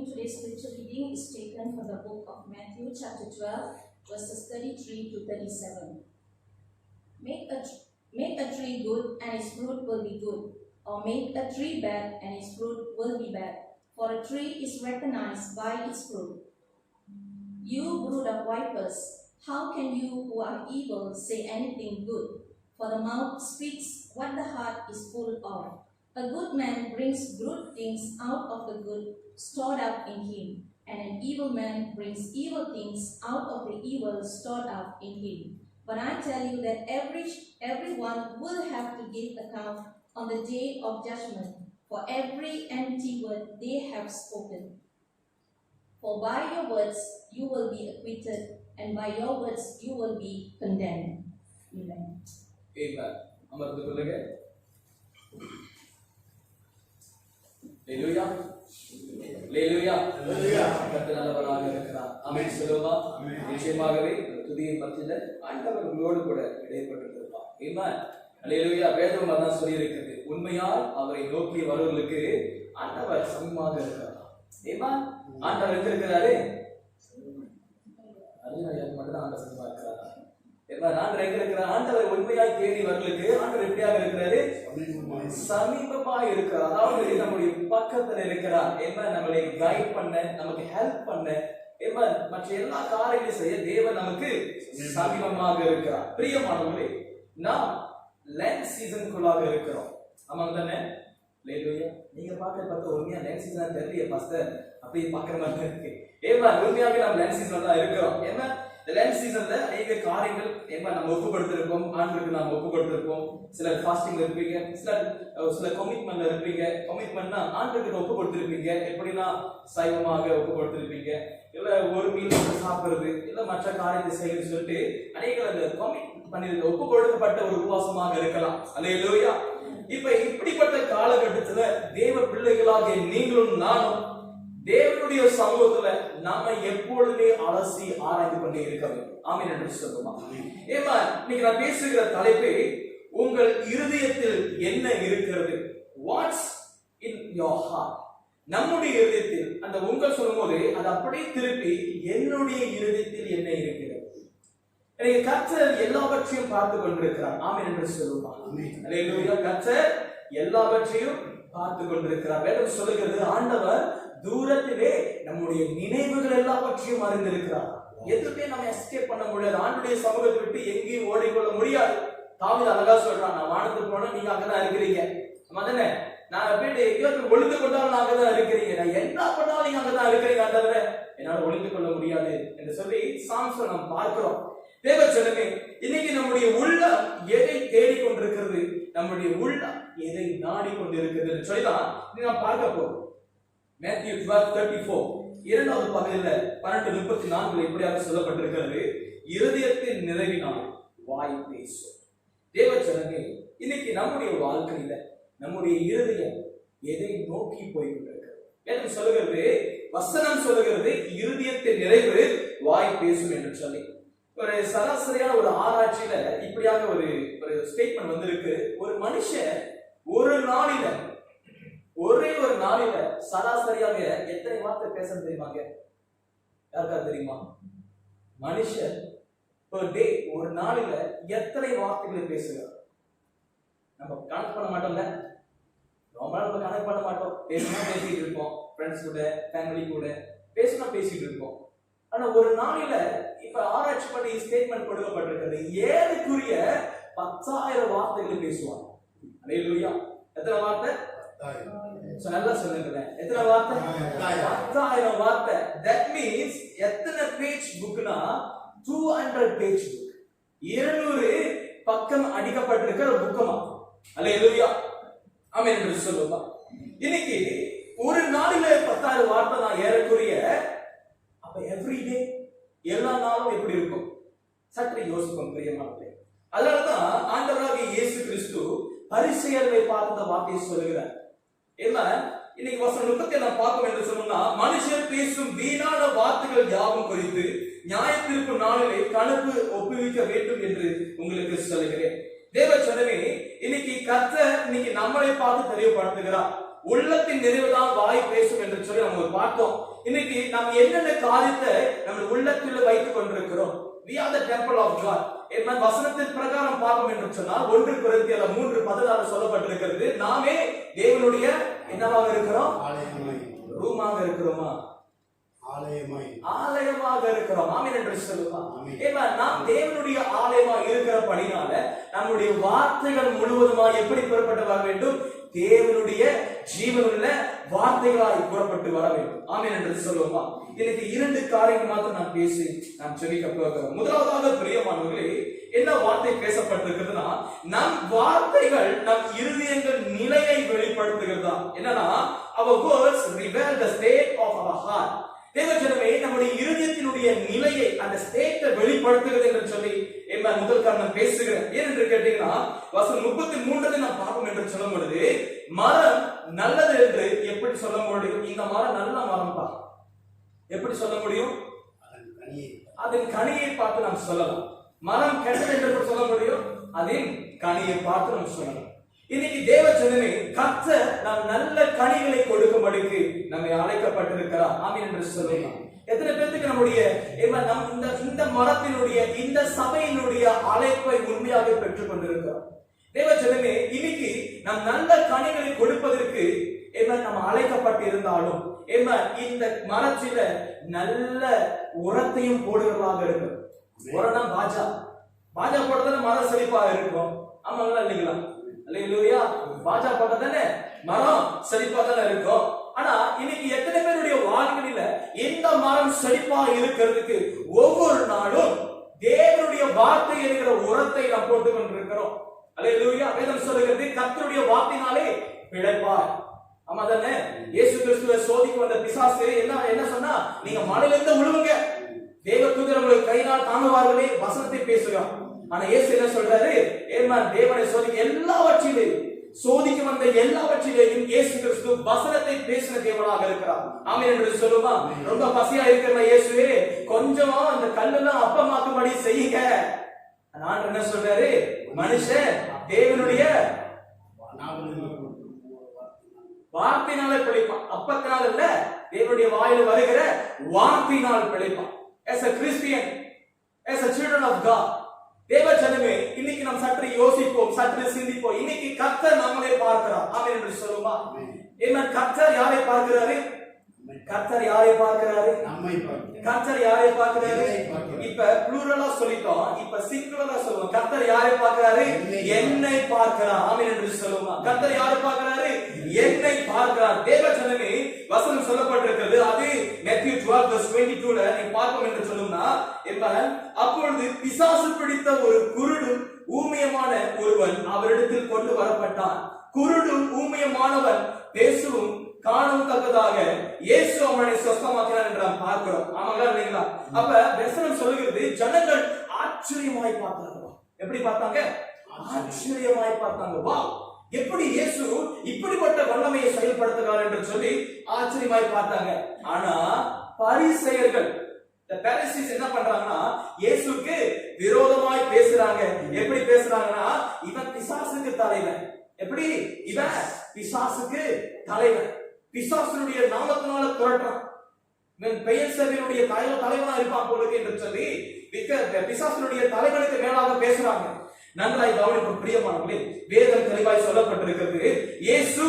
Today's scripture reading is taken from the book of Matthew chapter 12 verses 33 to 37. Make a tree good and its fruit will be good, or make a tree bad and its fruit will be bad, for a tree is recognized by its fruit. You brood of vipers, how can you who are evil say anything good? For the mouth speaks what the heart is full of. A good man brings good things out of the good stored up in him, and an evil man brings evil things out of the evil stored up in him. But I tell you that everyone will have to give account on the day of judgment for every empty word they have spoken. For by your words you will be acquitted, and by your words you will be condemned. Amen. Amen. அமர்ந்து கொள்ளுங்க. Hallelujah. Hallelujah. Hallelujah. கர்த்தர் நல்லவராக இருக்கிறார். ஆமென் சொல்லுமா. நிச்சயமாகவே துதியை மத்தியில ஆண்டவர் உங்களோடு கூட இடைப்பட்டிருப்பார். ஆமென். Hallelujah. வேதம் அதான் சொல்லி இருக்கிறது. உண்மையால் அவரை நோக்கி வருவர்களுக்கு ஆண்டவர் சமமாக இருக்கிறார். ஆமென். ஆண்டவர் எங்க இருக்கிறாரு? அருமையாக மட்டும் ஆண்டவர் சமமாக இருக்கிறார். ஆண்டவர் எங்க இருக்கிறார்? ஆண்டவர் உண்மையாய் தேடி வருவர்களுக்கு ஆண்டவர் எப்படியாக இருக்கிறாரு? சமீபமா இருக்கிறார். அதாவது நம்முடைய பக்கத்துல இருக்கிறார். நம்மளை கைட் பண்ண, நமக்கு ஹெல்ப் பண்ண, மற்ற எல்லா காரியங்களையும் செய்ய தேவன் நமக்கு சமீபமாக இருக்கிறார். பிரியமானவர்களே, நாம் லென்த் சீசனுக்குள்ளாக இருக்கிறோம். ஆமாங்க தானே? நீங்க பார்த்தா உண்மையா லென்த் சீசன் தெரியல பாஸ்டர், அப்படியே பாக்குற மாதிரி இருக்கு. உண்மையாவே நாம் லென்த் சீசன்ல தான் இருக்கிறோம். லென்த் சீசன்ல அநேக காரியங்கள் நம்ம ஒப்பு கொடுத்திருப்போம். ஆண்டுக்கு நாம் ஒப்பு கொடுத்திருப்போம். சிலர் ஃபாஸ்டிங் இருப்பீங்க, சில கமிட்மெண்ட்ல இருப்பீங்க. கமிட்மெண்ட்னா ஆண்டுக்கு ஒப்பு கொடுத்திருப்பீங்க. எப்படின்னா சைவமாக ஒப்பு கொடுத்திருப்பீங்க, இல்ல ஒரு மீல் சாப்பிடுறது, இல்ல மற்ற காரியத்தை செய்யறது சொல்லிட்டு அநேக அந்த கமிட் பண்ணிருக்க ஒப்பு கொடுக்கப்பட்ட ஒரு உபவாசமாக இருக்கலாம். அல்லேலூயா. இப்ப இப்படிப்பட்ட காலகட்டத்துல தேவ பிள்ளைகளாகிய நீங்களும் நானும் தேவனுடைய சமூகத்துல நம்ம எப்பொழுதுமே அலசி ஆராய்ந்து கொண்டே இருக்க வேண்டும். ஆமென் என்று சொல்லுமா? ஏமா இன்னைக்கு நான் பேசுகிற தலைப்பு உங்கள் இருதயத்தில் என்ன இருக்கிறது? What's in your heart. நம்முடைய இருதயத்தில் அந்த உங்கள் சொல்லும்போது அது அப்படியே திருப்பி என்னுடைய இருதயத்தில் என்ன இருக்கிறது? எனக்கு கர்த்தர் எல்லாவற்றையும் பார்த்து கொண்டிருக்கிறார். ஆமென் என்று சொல்லுமா? அல்லேலூயா. கர்த்தர் எல்லாவற்றையும் பார்த்து கொண்டிருக்கிறார். வேதம் சொல்லுகிறது ஆண்டவர் தூரத்திலே நம்முடைய நினைவுகள் எல்லாவற்றையும் அறிந்திருக்கிறார். எதுவுமே நம்ம எஸ்கேப் பண்ண முடியாது. ஆண்டுடைய சமூகத்தை விட்டு எங்கேயும் ஓடிக்கொள்ள முடியாது. தாவீது அழகா சொல்றான், நான் வானத்துக்கு போனா நீங்க அங்கதான் இருக்கிறீங்க. மதனே நான் போயிட்டு எங்கேயோ ஒளிந்து கொண்டாலும் அங்கதான் இருக்கிறீங்க. நான் என்ன பண்ணாலும் நீங்க அங்கதான் இருக்கிறீங்க. ஆண்டவரே என்னால ஒளிந்து கொள்ள முடியாது என்று சொல்லி சாம்சன் நாம் பார்க்கிறோம். தேவ ஜனமே, இன்னைக்கு நம்முடைய உள்ளம் எதை தேடிக்கொண்டிருக்கிறது? நம்முடைய உள்ளம் எதை நாடிக்கொண்டிருக்கிறது சொல்லிதான் நாம் பார்க்க போறோம். Matthew 12:34 இரண்டாவது பகுதியில 12:34 இப்படியாக சொல்லப்பட்டிருக்கிறது, இருதயத்தின் நிறைவினால் வாய் பேசும். தேவ ஜனமே, இன்னைக்கு நம்முடைய வாழ்க்கையில நம்முடைய இருதயம் எதை நோக்கி போய்கொண்டிருக்கிறது? வேதம் சொல்லுகிறது, வசனம் சொல்லுகிறது, இருதயத்தின் நிறைவு வாய் பேசும் என்று சொல்லி. ஒரு சராசரியான ஒரு ஆராய்ச்சியில இப்படியாக ஒரு ஸ்டேட்மெண்ட் வந்திருக்கு. ஒரு மனுஷன் ஒரு நாளில ஒரே ஒரு நாளில சராசரியாக எத்தனை வார்த்தை பேச தெரியுமாங்க? யாருக்கா தெரியுமா? மனுஷன் per day ஒரு நாளில எத்தனை வார்த்தைகளை பேசுகிறார்? நம்ம கணக்கு பண்ண மாட்டோம்ல. ரொம்ப நம்ம கணக்கு பண்ண மாட்டோம். பேசினா பேசிட்டு இருப்போம், ஃப்ரெண்ட்ஸ் கூட, ஃபேமிலி கூட பேசினா பேசிட்டு இருப்போம். ஆனா ஒரு நாளில இப்ப ஆராய்ச்சி பண்ணி ஸ்டேட்மெண்ட் கொடுக்கப்பட்டிருக்கிறது, ஏறக்குறைய 10,000 வார்த்தைகளை பேசுவாங்க. அல்லேலூயா. எத்தனை வார்த்தை? நல்லா சொல்லுங்க. எத்தனை வார்த்தை? 10,000 வார்த்தை. தட் மீன்ஸ் எத்தனை பேஜ் புக்னா 200 பேஜ் புக். 200 பக்கம் அடிக்கப்பட்டிருக்கிற புக்கமா? அல்லேலூயா. ஆமென் என்று சொல்லுவா. இன்னைக்கு ஒரு நாளில 10,000 வார்த்தை நான் ஏறக்குறைய. அப்ப எவ்ரிடே எல்லா நாளும் எப்படி இருக்கும்? சற்று யோசிப்போம் பிரியமானவர்களே. அதனாலதான் ஆண்டவராகிய இயேசு கிறிஸ்து பரிசேயர்களை பார்த்த வார்த்தையை சொல்லுகிறார். என்ன இன்னைக்கு வசனம் 30 நாம் பார்ப்போம் என்று சொன்னா, மனுஷர் பேசும் வீணான வார்த்தைகள் யாவும் குறித்து நியாயத்தீர்ப்பு நாளிலே கணக்கு ஒப்புவிக்க வேண்டும் என்று உங்களுக்கு சொல்லுகிறேன். தேவ ஜனமே, இன்னைக்கு கர்த்தர் இன்னைக்கு நம்மளை பார்த்து தெளிவுபடுத்துகிறார். உள்ளத்தின் நிறைவுதான் வாய் பேசும் என்று சொல்லி நம்ம பார்த்தோம். இன்னைக்கு நாம் என்னென்ன காரியத்தை நம்ம உள்ளத்தில் வைத்துக் கொண்டிருக்கிறோம்? We are the temple of God. என்ன வசனத்தின் பிரகாரம் பார்ப்போம் என்று சொன்னால் 1 கொரிந்தியர் 3:16 சொல்லப்பட்டிருக்கிறது, நாமே தேவனுடைய என்னவாக இருக்கிறோம்? ரூமாக இருக்கிறோமா? ஆலயமாக இருக்கிறோம். ஆமென் என்று சொல்லுவோம். ஏன்னா நாம் தேவனுடைய ஆலயமா இருக்கிறபடினால நம்முடைய வார்த்தைகள் முழுவதுமாக எப்படி புறப்பட்டு வர வேண்டும்? தேவனுடைய ஜீவனுள்ள வார்த்தைகளாய் புறப்பட்டு வர வேண்டும். ஆமென் என்று சொல்லுவோம். இன்னைக்கு 2 காரியங்கள் மாத்திரம் நான் பேசி நாம் ஜெபிக்க போகிறோம். முதலாவதாக பிரியமானவர்களே, என்ன வார்த்தை பேசப்பட்டிருக்கிறதுனா, நம் வார்த்தைகள் நம் இருதயங்கள் நிலையை வெளிப்படுத்துகிறதா? என்னன்னா, our words reveal the state of our heart. தேவஜனமே, நம்முடைய இருதயத்தினுடைய நிலையை, அந்த ஸ்டேட்டை வெளிப்படுத்துகிறது என்று சொல்லி முதல் காரணம் பேசுகிறேன். ஏன் என்று கேட்டீங்கன்னா, வசனம் 33 நாம் பார்ப்போம் என்று சொல்லும் பொழுது, மரம் நல்லது என்று எப்படி சொல்ல முடியும்? இந்த மரம் நல்ல மரம் பா, எப்படி சொல்ல முடியும்? அதன் கனியை பார்த்து நாம் சொல்லலாம். மரம் கெட்டது என்று சொல்ல முடியும்? அதன் கனியை பார்த்து நாம் சொல்லலாம். இன்னைக்கு தேவ ஜனமே, கர்த்தர் நாம் நல்ல கனிகளை கொடுக்கும்படிக்கு நம்மை அழைக்கப்பட்டிருக்கிறார். ஆமென் என்று சொல்லலாம். எத்தனை பேருக்கு நம்முடைய இந்த மரத்தினுடைய, இந்த சபையினுடைய அழைப்பை உண்மையாக பெற்றுக் கொண்டிருக்கிறோம்? தேவ ஜனமே, இன்னைக்கு நாம் நல்ல கனிகளை கொடுப்பதற்கு நம்ம அழைக்கப்பட்டு இருந்தாலும் இந்த மரத்தில நல்ல உரத்தையும் போடுவதாக இருக்கும். உரம் பாஜா போட்டதானே மரம் செழிப்பாக இருக்கும். ஆமாங்களா இல்லைங்களா? அல்லேலூயா. பாஜா போட்டதானே மரம் செழிப்பா தானே இருக்கும். ஆனா இன்னைக்கு எத்தனை பேருடைய வாழ்க்கையில இந்த மரம் செழிப்பா இருக்கிறதுக்கு ஒவ்வொரு நாளும் தேவனுடைய வார்த்தை என்கிற உரத்தை நாம் போட்டுக் கொண்டிருக்கிறோம். அல்லேலூயா. வேதம் சொல்லுகிறது, கர்த்தருடைய வார்த்தையினாலே பிழைப்பார். ஆமா தானே? இயேசு கிறிஸ்துவை சோதிக்க வந்த பிசாசு என்ன சொன்னா, நீங்க மலையிலிருந்து விழுவுங்க, தேவ தூதர் உங்களை கையினால் தாங்குவார்களே, வசனத்தை பேசுகிறார். ஆனா இயேசு என்ன சொல்றாரு? தேவனை சோதிக்க எல்லாவற்றிலும் சோதிக்க வந்த எல்லாவற்றிலேயும் இயேசு கிறிஸ்து வசனத்தை பேசின தேவனாக இருக்கிறார். ஆமென் என்று சொல்லுமா? ரொம்ப பசியா இருக்கிற இயேசுவே, கொஞ்சம் அந்த கல்லெல்லாம் அப்பமாக்கும்படி செய்யுங்க. நான் என்ன சொல்றாரு? மனுஷன் தேவனுடைய வார்த்தையினால பிழைப்பான், அப்பத்தினால் இல்ல, தேவனுடைய வாயில வருகிற வார்த்தையினால் பிழைப்பான். As a Christian, as a children of God, தேவ ஜனமே, இன்னைக்கு நாம் சற்று யோசிப்போம், சற்று சிந்திப்போம். இன்னைக்கு கர்த்தர் நம்மளை பார்க்கிறார். ஆமென் என்று சொல்லுமா? என்ன கர்த்தர் யாரை பார்க்கிறாரு? கர்த்தர் யாரை பார்க்கிறாரு? நம்மை பார்க்கிறார். கர்த்தர் யாரை பார்க்கிறாரு? இப்ப ப்ளூரலா சொல்லிட்டோம், இப்ப சிங்குலரா சொல்லுவோம். கர்த்தர் யாரை பார்க்கிறாரு? என்னை பார்க்கிறார். ஆமென் என்று சொல்லுமா? கர்த்தர் யாரை பார்க்கிறாரு? என்னை பார்க்கிறார். தேவ ஜனமே, வசனம் சொல்லப்பட்டிருக்கிறது. அது மேத்யூ 12:22ல நீ பார்ப்போம் என்று சொல்லும்னா, அப்பொழுது பிசாசு பிடித்த ஒரு குருடும் ஊமையமான ஒருவன் அவரிடத்தில் கொண்டு வரப்பட்டான். குருடும் ஊமையமானவன் பேசவும் காணவும் தக்கதாக இயேசு அவனை சுத்தமாக்கினார் என்று நாம் பார்க்கிறோம். ஆமாங்களா இல்லைங்களா? அப்ப வசனம் சொல்லுகிறது, ஜனங்கள் ஆச்சரியமாய் பார்த்தாங்க. எப்படி பார்த்தாங்க? ஆச்சரியமாய் பார்த்தாங்க. வா, எப்படி இயேசு இப்படிப்பட்ட வல்லமையை செயல்படுத்துகிறார் என்று சொல்லி ஆச்சரியமாய் பார்த்தாங்க. ஆனா பரிசேயர்கள், என்ன பண்றாங்கன்னா, இயேசுக்கு விரோதமாய் பேசுறாங்க. எப்படி பேசுறாங்கன்னா, இவன் பிசாசுக்கு தலைவன். எப்படி? இவன் பிசாசுக்கு தலைவன், பிசாசுடைய நாமத்தினால துரட்டுறான், இவன் பெயர்சபினுடைய தலைவனா இருப்பான் போலுக்கு என்று சொல்லி பிசாசுடைய தலைவனுக்கு மேலாக பேசுறாங்க. நன்றாய் கவனிப்போம் பிரியமானவர்களே, வேதம் தெளிவாய் சொல்லப்பட்டிருக்கிறது, இயேசு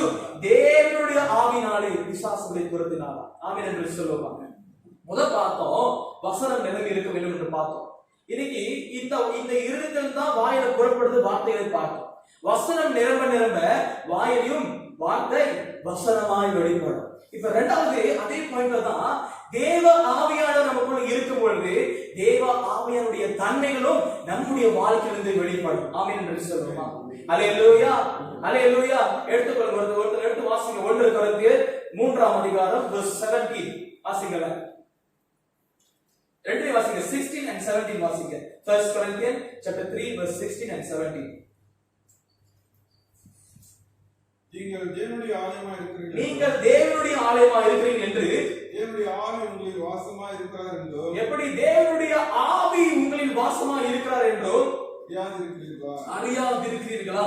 தேவனுடைய ஆவினாலே பிசாசுகளை துரத்தினார். ஆமென் என்று சொல்லுவாங்க. முதல் பார்த்தோம், வசனம் நிரம்பி இருக்க வேண்டும் என்று பார்த்தோம். இன்னைக்கு இந்த இருதயம் தான் வாயில புறப்படுது, வார்த்தைகளை பார்த்தோம். வசனம் நிரம்ப நிரம்ப வாயிலும் வார்த்தை வசனமாய் வெளிப்படும். இப்ப இரண்டாவது அதே பாயிண்ட்ல தான், தேவ ஆவியானவர் நமக்குள்ள இருக்கும் பொழுது தேவ ஆவியானுடைய தன்மைகளும் நம்முடைய வாழ்க்கையிலிருந்து வெளிப்படும். ஆமென் என்று சொல்லுமா? அல்லேலூயா, அல்லேலூயா. எடுத்துக்கொள்ளுங்க, ஒருத்தர் எடுத்து வாசிங்க. 1 கொரிந்தியர் 3:17 வாசிங்க. 2 வாசிங்க, 16 and 17 வாசிங்க. 1 Corinthians chapter 3:16 and 17. நீங்கள் தேவனுடைய ஆலயமாய் இருக்கிறீர்கள், நீங்கள் தேவனுடைய ஆலயமாய் இருக்கிறீர்கள் என்று தேவனுடைய ஆவி உங்களில் வாசமாய் இருக்கிறார் என்றோ, எப்படி தேவனுடைய ஆவி உங்களில் வாசமாய் இருக்கிறார் என்றோ அறியாதிருக்கிறீர்களா?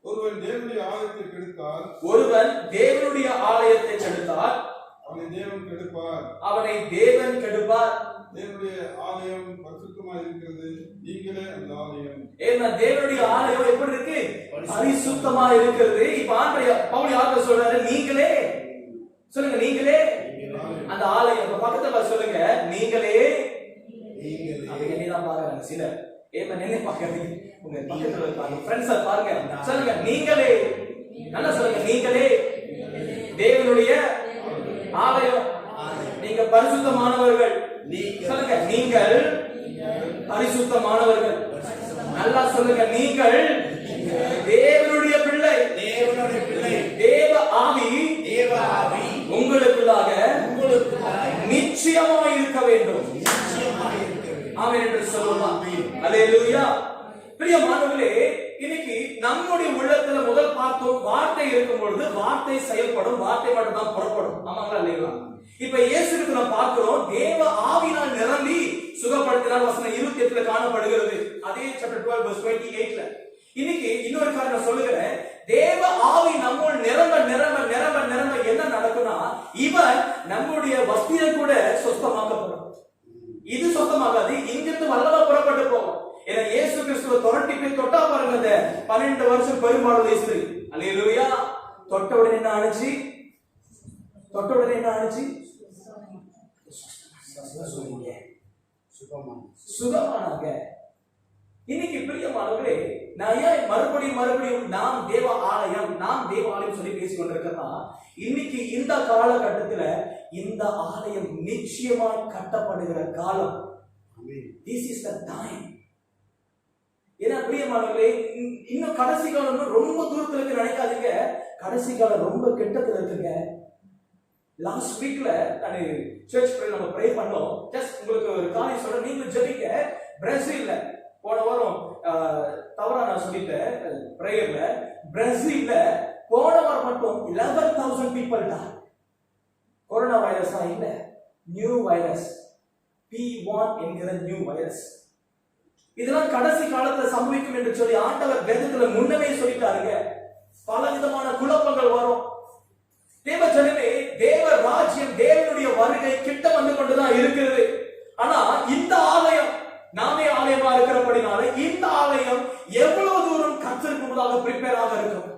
ஒருவன் தேவனுடைய ஆலயத்தை கெடுத்தால், ஒருவன் தேவனுடைய ஆலயத்தை கெடுத்தால் அவனை தேவன் கெடுப்பார். அவனை தேவன் கெடுப்பார். தேவனுடைய ஆலயம் பரிசுத்தமாய் இருக்கிறது, நீங்களே அந்த ஆலயம். ஏன்னா தேவனுடைய ஆலயம் எப்படி இருக்கு? பரிசுத்தமா இருக்கிறது. இப்ப பவுல் யார்கிட்ட சொல்றாரு? நீங்களே சொல்லுங்க, நீங்களே அந்த ஆலயம். பக்கத்துல சொல்லுங்க, நீங்களே. அது என்னதான் பாக்குறாங்க சிலர். ஏமா நினை பாக்குறீங்க, உங்க பக்கத்துல பாருங்க, ஃப்ரெண்ட்ஸா பாருங்க. சொல்லுங்க, நீங்களே. நல்லா சொல்லுங்க, நீங்களே தேவனுடைய ஆலயம். நீங்க பரிசுத்தமானவர்கள். சொல்லுங்க, நீங்கள் பரிசுத்தமானவர்கள். நல்லா சொல்லுங்க, நீங்கள் தேவனுடைய பிள்ளை. தேவ ஆவி உங்களுக்குள்ளாக நிச்சயமாய் இருக்க வேண்டும். ஆமென் என்று சொல்லுவோம். அல்லேலூயா. பிரியமானவர்களே, இன்னைக்கு நம்முடைய உள்ளத்துல முதல் பார்த்தோம், வார்த்தை இருக்கும் பொழுது வார்த்தை செயல்படும், வார்த்தை மட்டும் தான் புறப்படும். ஆமாங்களா இல்லைங்களா? இப்ப இயேசுக்கு நாம் பார்க்கிறோம், தேவ ஆவினால் நிரம்பி சுகப்படுத்தினார். வசனம் 28ல காணப்படுகிறது. அதே சாப்டர் 12:28ல. இன்னைக்கு இன்னொரு காரணம் சொல்லுகிறேன், தேவ ஆவி நம்முள் நிரம்ப நிரம்ப நிரம்ப நிரம்ப என்ன நடக்கும்னா, இவன் நம்முடைய வஸ்திரம் கூட சுத்தமாக்கப்படும். இது சுத்தமாகாது, இங்கிருந்து வல்லமா புறப்பட்டு போகும். ஏன்னா இயேசு கிறிஸ்துவ தொரட்டி போய் தொட்டா பாருங்க, அந்த 12 வருஷம் பெரும்பாலும் ஸ்திரீ. அல்லேலூயா. தொட்ட உடனே என்ன ஆச்சு? தொட்ட உடனே என்ன ஆச்சு? சுகமானாங்க. இன்னைக்கு பிரியமானவர்களே, நான் ஏன் மறுபடியும் நாம் தேவ ஆலயம் சொல்லி பேசிக் கொண்டிருக்கிறதா, இன்னைக்கு இந்த காலகட்டத்தில் இந்த ஆலயம் நிச்சயமாக கட்டப்படுகிற காலம். This is the time. ஏன்னா பிரியமானவர்களே, இன்னும் கடைசி காலம் ரொம்ப தூரத்துல இருக்கு நினைக்காதீங்க. கடைசி காலம் ரொம்ப கிட்டத்துல இருக்குங்க. லாஸ்ட் வீக்ல நான் சர்ச் ப்ரே நம்ம ப்ரே பண்ணோம். ஜஸ்ட் உங்களுக்கு ஒரு காரியம் சொல்றேன், நீங்க ஜெபிக்க. பிரேசில்ல போன வாரம் தவறா நான் சொல்லிட்டேன் பிரேயர்ல, பிரேசில்ல பீப்புள் டை. கொரோனா வைரஸா இல்ல, நியூ வைரஸ், P1 என்கிற நியூ வைரஸ். இதெல்லாம் கடைசி காலத்துல சம்பவிக்கும் என்று சொல்லி ஆண்டவர் வேதத்துல முன்னமே சொல்லிட்டாருங்க. பல விதமான குழப்பங்கள் வரும். தேவ ஜனமே, தேவ ராஜ்யம், தேவனுடைய வருகை கிட்ட வந்து கொண்டுதான் இருக்கிறது. ஆனா இந்த ஆலயம், நாமே ஆலயமா இருக்கிறபடினால இந்த ஆலயம் எவ்வளவு தூரம் கர்த்தருக்கு முன்பதாக பிரிப்பேர் ஆக இருக்கும்.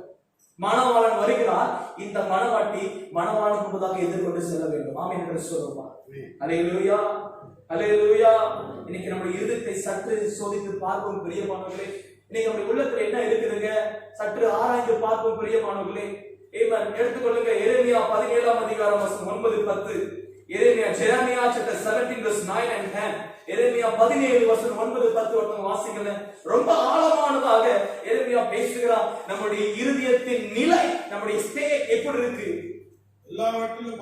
மணவாளன் வருகிறார், இந்த மணவாட்டி மணவாளன் முன்பதாக எதிர்கொண்டு செல்ல வேண்டும். ஆமென் என்று சொல்லுமா. அல்லேலூயா, அல்லேலூயா. இன்னைக்கு நம்முடைய இருதயத்தை சற்று சோதித்து பார்ப்போம் பிரியமானவர்களே. இன்னைக்கு நம்முடைய உள்ளத்துல என்ன இருக்குதுங்க, சற்று ஆராய்ந்து பார்ப்போம் பிரியமானவர்களே. எடுத்துக்கொள்ளுங்க எரேமியா 17ஆம் அதிகாரம் வசனம் 9-10. Jeremiah chapter 17 verse 9 and 10. எரேமியா 17 வசனம் 9-10 வரைக்கும் வாசிக்கல. ரொம்ப ஆழமானதாக எரேமியா பேசுகிறார். நம்முடைய இருதயத்தின் நிலை, நம்முடைய ஸ்டேட் எப்படி இருக்கு? எல்லாவற்றிலும்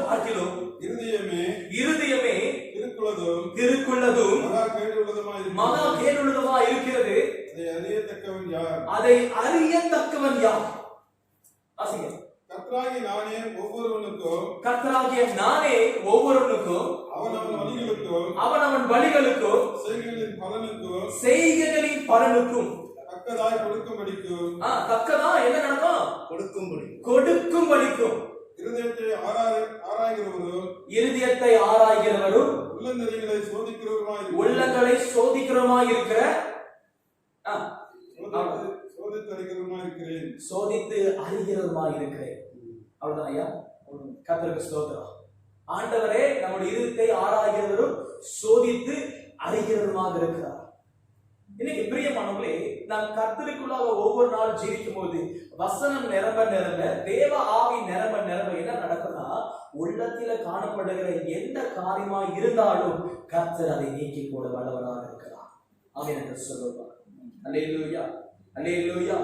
பார்க்கிலும் இருதயமே திருக்குள்ளதும் மகா கேடுள்ளதுமாய் இருக்கிறது. அதை அறியத்தக்கவன் யார்? கர்த்தராகிய நானே ஒவ்வொருவனுக்கும் அவனவன் வழிகளுக்கும் செய்கைகளின் பலனுக்கும் தக்கதா என்ன நடக்கும்? கொடுக்கும்படிக்கும். இருதயத்தை ஆராய்கிறவரும் உள்ளங்களை சோதிக்கிறவருமாய் இருக்கிற சோதித்து அறிகிறவருமாய் இருக்கிறேன். அவ்வளவுதான் ஐயா. கர்த்தருக்கு ஸ்தோத்திரம். ஆண்டவரே நம்முடைய இருதயத்தை ஆராய்கிறவரும் சோதித்து அறிகிறவருமாக இருக்கிறார். இன்னைக்கு பிரியமானவர்களே, நாம் கர்த்தருக்குள்ளாக ஒவ்வொரு நாள் ஜீவிக்கும் போது வசனம் நிரம்ப நிரம்ப, தேவ ஆவி நிரம்ப நிரம்ப என்ன நடக்கும்னா, உள்ளத்தில காணப்படுகிற எந்த காரியமா இருந்தாலும் கர்த்தர் அதை நீக்கி போட வல்லவராக இருக்கிறார். ஆமென் என்று சொல்லுவார். அல்லேலூயா, அல்லேலூயா.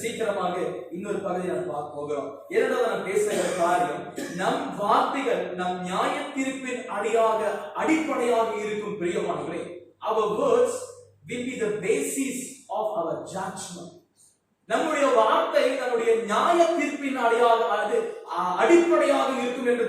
சீக்கிரமாக இன்னொரு பகுதியை நாம் பார்க்க போகிறோம். இரண்டாவது நான் பேசுகிற காரியம், நம் வார்த்தைகள் நம் நியாய தீர்ப்பின் அடிப்படையாக இருக்கும் பிரியமானவர்களே. Our words will be the basis of our judgment. நம்முடைய வார்த்தை நம்முடைய நியாய தீர்ப்பின் அடிப்படையாக இருக்கும் என்று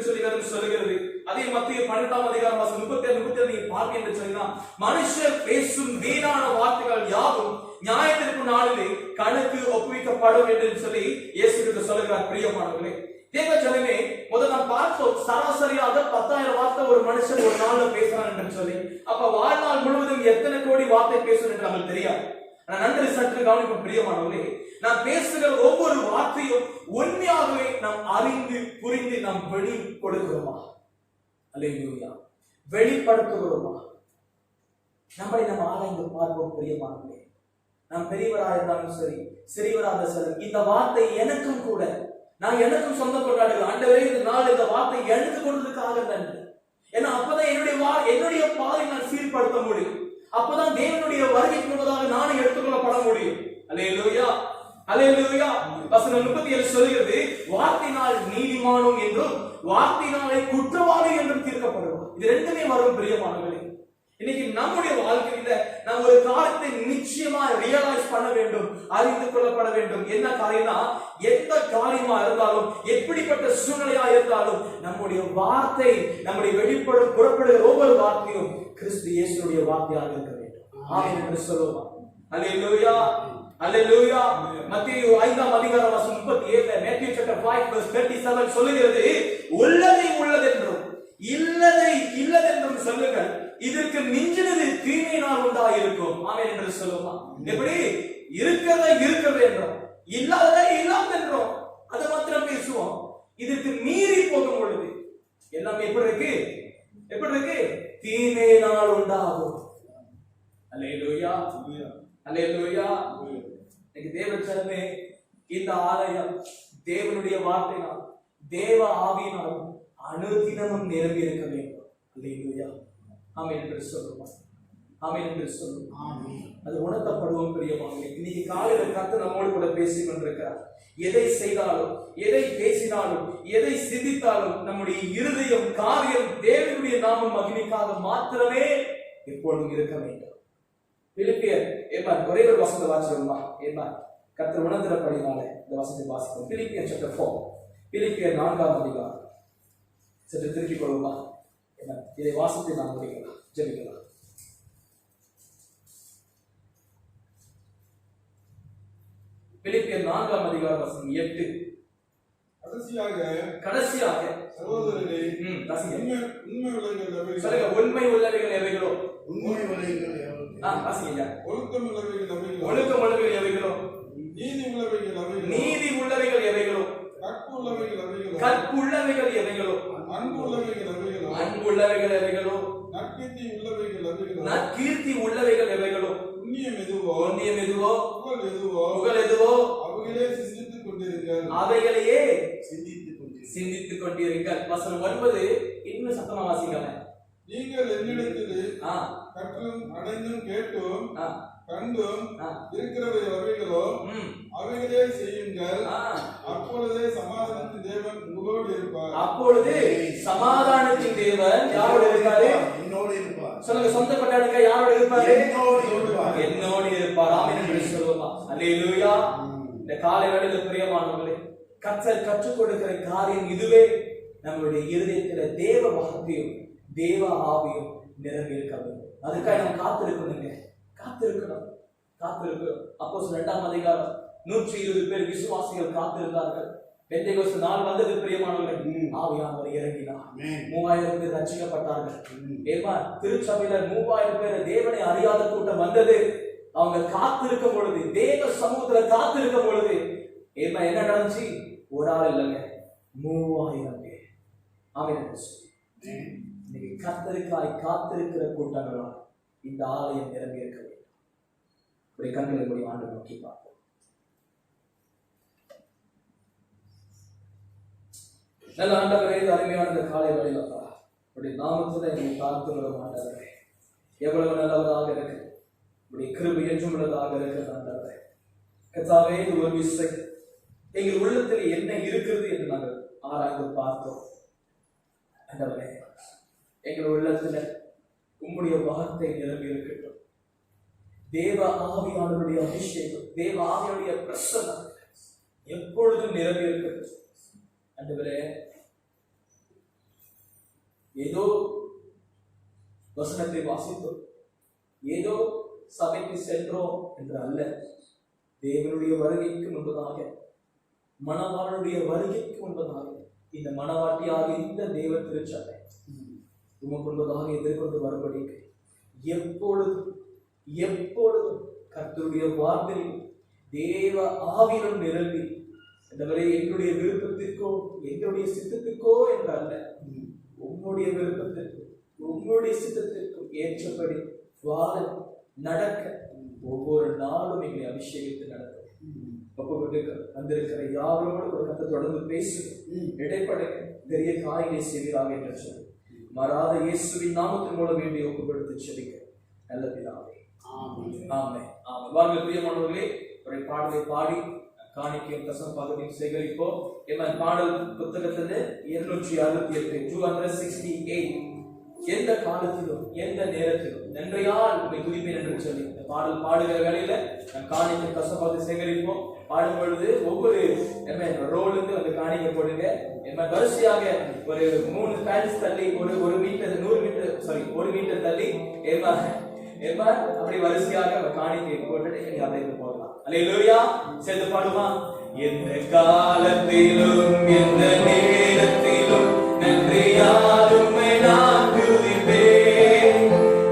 சொல்லுகிறது. அதே மத்திய 12ஆம் அதிகாரம் 37 நீங்க பார்க்க என்று சொன்னா, மனுஷர் பேசும் வீணான வார்த்தைகள் யாவும் நியாய தீர்ப்பு நாளிலே கணக்கு ஒப்புவிக்கப்படும் என்று சொல்லி இயேசு கிறிஸ்து சொல்லுகிறார். பிரியமானவர்களே, தேவ ஜனமே, முதல்ல நாம் பார்த்தோம் சராசரியாக 10,000 வார்த்தை ஒரு மனுஷன் ஒரு நாள்ல பேசுறான் என்று சொல்லி. அப்ப வாழ்நாள் முழுவதும் எத்தனை கோடி வார்த்தை பேசும் என்று நமக்கு தெரியாது. நன்றி சற்று கவனிக்கும் பிரியமானவர்களே, நாம் பேசுகிற ஒவ்வொரு வார்த்தையும் உண்மையாகவே நாம் அறிந்து புரிந்து நாம் வெளி கொடுக்கிறோமா? அல்லேலூயா. வெளிப்படுத்துகிறோமா? நம்மளை நாம் ஆராய்ந்து பார்ப்போம் பிரியமானவர்களே. நாம் பெரியவராக இருந்தாலும் சரி, சிறியவராக சரி, இந்த வார்த்தை எனக்கும் கூட, நான் எனக்கும் சொந்த கொண்டாடுகிறேன். ஆண்டவரே, இந்த நாள் இந்த வார்த்தை எனக்கு கொடுத்ததுக்காக நன்றி. ஏன்னா அப்பதான் என்னுடைய பாதை நான் சீர்படுத்த முடியும். அப்பதான் தேவனுடைய வருகைக்கு முன்பதாக நானும் எடுத்துக்கொள்ளப்பட முடியும். அல்லேலூயா, அல்லேலூயா. வசனம் 37 சொல்கிறது, வார்த்தையினால் நீதிமானும் என்றும் வார்த்தையினாலே குற்றவாளி என்றும் தீர்க்கப்படுவார். இது ரெண்டுமே வரும் பிரியமானவர்களே. இன்னைக்கு நம்முடைய வாழ்க்கையில நாம் ஒரு காரியத்தை நிச்சயமா ரியலைஸ் பண்ண வேண்டும், அறிந்து கொள்ளப்பட வேண்டும். என்ன காரியம்னா, எந்த காரியமா இருந்தாலும், எப்படிப்பட்ட சூழ்நிலையா இருந்தாலும், நம்முடைய வார்த்தை, நம்முடைய வெளிப்படும் புறப்படுகிற ஒவ்வொரு வார்த்தையும் கிறிஸ்து இயேசுடைய வார்த்தையாக இருக்க வேண்டும். ஆமென் என்று சொல்லுவோம். அல்லேலூயா, அல்லேலூயா. மத்தேயு 5ஆம் அதிகாரம் வசனம் 37, Matthew chapter 5 verse 37 சொல்லுகிறது, உள்ளதை உள்ளதென்றும் இல்லதை இல்லதென்றும் சொல்லுங்கள், இதற்கு மிஞ்சினது தீமையினால் உண்டாயிருக்கும். ஆமென் என்று சொல்லுவோம். எப்படி? இருக்கிறதை இருக்கிறது என்றோம், இல்லாததை இல்லாத என்றோம், அது மாத்திரம் பேசுவோம். இதற்கு மீறி போகும் பொழுது எல்லாம் எப்படி இருக்கு? எப்படி இருக்கு? தீமையினால் உண்டாகும். அல்லேலூயா, அல்லேலூயா. இன்னைக்கு தேவச்சனமே, இந்த ஆலயம் தேவனுடைய வார்த்தையினால், தேவ ஆவியினால் அனுதினமும் நிரம்பி இருக்க வேண்டும். அல்லேலூயா. ஆமென் என்று சொல்லுவோம். ஆமென் என்று சொல்லுவோம். அது உணர்த்தப்படுவோம் பிரியமானவர்களே. இன்னைக்கு காலையில கர்த்தர் நம்மோடு கூட பேசிக் கொண்டிருக்கிறார். எதை செய்தாலும், எதை பேசினாலும், எதை சிந்தித்தாலும் நம்முடைய இருதயம், காரியம் தேவனுடைய நாம மகிமைக்காக மாத்திரமே எப்பொழுதும் இருக்க வேண்டும். பிலிப்பியர் ஒரே ஒரு வசனத்தை வாசிக்கிறோமா? கர்த்தர் உணர்ந்தபடினால இந்த வசனத்தை வாசிப்போம். பிலிப்பியர் chapter 4 பிலிப்பியர் 4ஆம் அதிகாரம். சற்று திருப்பிக் கொள்வோமா? இதை வாசித்து நாம் முடிக்கலாம், ஜெபிக்கலாம். பிலிப்பியர் 4ஆம் அதிகாரம் வசனம் 8. கடைசியாக சகோதரரே, உண்மை உள்ளவைகள் எவைகளோ, ஒழுக்கம் உள்ளவைகள் எவைகளோ, நீதி உள்ளவைகள் எவைகளோ, கற்பு உள்ளவைகள் எவைகளோ, அன்பு உள்ளவைகள் எவைகளோ, நற்கீர்த்தி உள்ளவைகள் எவைகளோ, புண்ணியம் எதுவோ, புகழ் எதுவோ, அவைகளையே சிந்தித்துக் கொண்டிருங்கள். வசனம் 9 இன்னும் சத்தமா வாசிக்கல. நீங்கள் என்னிடத்தில் கற்றும் அடைந்தும் கேட்டும் கண்டும் இருக்கிறவை அவைகளோ அவைகளே செய்யுங்கள். அப்பொழுதே சமாதானத்தின் தேவன் உங்களோடு இருப்பார். அப்பொழுது சமாதானத்தின் தேவன் யாரோடு இருப்பாரு? என்னோடு இருப்பார். சொல்லுங்க, சொந்த கொண்டாடுங்க. யாரோடு இருப்பாரு? என்னோடு இருப்பார். ஆமென் என்று சொல்லுவோமா? அல்லேலூயா. இந்த காலை வேளையில பிரியமானவர்களே, கர்த்தர் கற்றுக் கொடுக்கிற காரியம் இதுவே. நம்மளுடைய இருதயத்துல தேவ வார்த்தையும் தேவ ஆவியும் நிரம்பி இருக்க வேண்டும். அதுக்காக நம்ம காத்திருக்கணுங்க, காத்திருக்கணும். அப்போஸ்தலர் 2ஆம் அதிகாரம் 120 பேர் விசுவாசிகள் காத்திருந்தார்கள். பெந்தேகோஸ்து நாள் வந்தது பிரியமானவர்களே, ஆவியானவர் இறங்கினார். 3000 பேர் ரட்சிக்கப்பட்டார்கள். ஏமா திருச்சபையில 3000 பேர் தேவனை அறியாத கூட்டம் வந்தது. அவங்க காத்திருக்கும் பொழுது, தேவ சமூகத்துல காத்திருக்கும் பொழுது ஏமா என்ன நடந்துச்சு? ஒரு ஆள் இல்லைங்க, 3000 பேர். ஆமென். இன்னைக்கு கர்த்தருக்காய் காத்திருக்கிற கூட்டங்களா இந்த ஆலயம் நிரம்பி இருக்க வேண்டும். ஒரு கண்களை மூடி ஆண்டவரை நோக்கி பார்ப்போம். நல்ல ஆண்டவரே, அருமையான இந்த காலை வேளையில உடைய நாமத்துல என்னை தாழ்த்துகிற ஆண்டவரே, எவ்வளவு நல்லவராக இருக்கு, உடைய கிருபை என்றும் உள்ளதாக இருக்கிறது ஆண்டவரே. கர்த்தாவே, இது ஒரு விசை எங்கள் உள்ளத்தில் என்ன இருக்கிறது என்று நாங்கள் ஆராய்ந்து பார்த்தோம். ஆண்டவரே, எங்கள் உள்ளத்துல உம்முடைய வார்த்தை நிரம்பி இருக்கட்டும். தேவ ஆவியானவருடைய அபிஷேகம், தேவ ஆவியானுடைய பிரசன்னம் எப்பொழுதும் நிரம்பி இருக்கட்டும். ஆண்டவரே, ஏதோ வசனத்தை வாசித்தோம், ஏதோ சபைக்கு சென்றோம் என்று அல்ல. தேவனுடைய வருகைக்கு முன்பதாக, மணவாளனுடைய வருகைக்கு முன்பதாக இந்த மணவாட்டியாக இந்த தேவ திருச்சபை உமக்கு முன்பதாக எதிர்கொண்டு வரும்படிக்கு எப்பொழுதும் கர்த்தருடைய வார்த்தையில் தேவ ஆவியிலும் நிரம்பி எங்களுடைய விருப்பத்திற்கோ எங்களுடைய சித்தத்திற்கோ என்று அல்ல, உம்முடைய விருப்பத்திற்கும் உம்முடைய சித்தத்திற்கும் ஏற்றபடி வாழ நடக்க ஒவ்வொரு நாளும் எங்களை அபிஷேகித்து நடக்கும். வந்திருக்கிற யாவரோடு ஒரு கத்தை தொடர்ந்து பேசி இடைப்பட பெரிய காரியங்களை செய்கிறாங்க என்று சொல்லி மறாத இயேசுவின் நாமத்தின் மூலம் வேண்டிய ஒப்புக்கொடுத்து செபிக்க நல்ல பிதாவே. ஆமென். ஆமென். வாருங்கள் பிரியமானவர்களே, ஒரு பாடலை பாடி காணிக்கையும் தசம் பகுதியும் சேகரிப்போம். பாடல் புத்தகத்துல 268 268 எந்த காலத்திலும் எந்த நேரத்திலும் நன்றியால் உண்மை துதிப்பேன் என்று சொல்லி இந்த பாடல் பாடுகிற வேளையில காணிக்கை கசப்பாக சேகரிப்போம். பாடும் பொழுது ஒவ்வொரு ரோலுக்கு வந்து காணிக்கை போடுங்க. வரிசையாக ஒரு 3 பேன்ஸ் தள்ளி ஒரு மீட்டர் 1 மீட்டர் தள்ளி அப்படி வரிசையாக காணிக்கை போட்டுட்டு நீங்க அதை போடலாம். அல்லேலூயா. சேர்ந்து பாடுமா? எந்த காலத்திலும் எந்த நேரத்திலும் நன்றியால் உம்மை நான் துதிப்பேன்.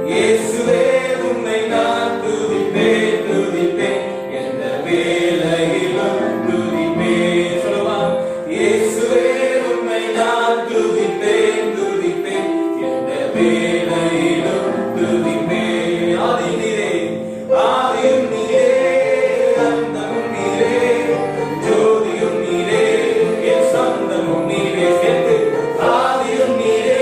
இயேசுவே உம்மை நான் துதிப்பேன் துதிப்பேன், எந்த வேளையிலும் துதிப்பேன். சொல்லுமா? இயேசுவே உம்மை நான் துதிப்பேன் துதிப்பேன், எந்த வேளையிலும் துதிப்பேன். ஆதி நீரே, ஆதியும் நீரே, அந்தமும் நீரே, ஜோதியும் நீரே, என் சொந்தமும் நீரே. சேர்த்து ஆதியும் நீரே,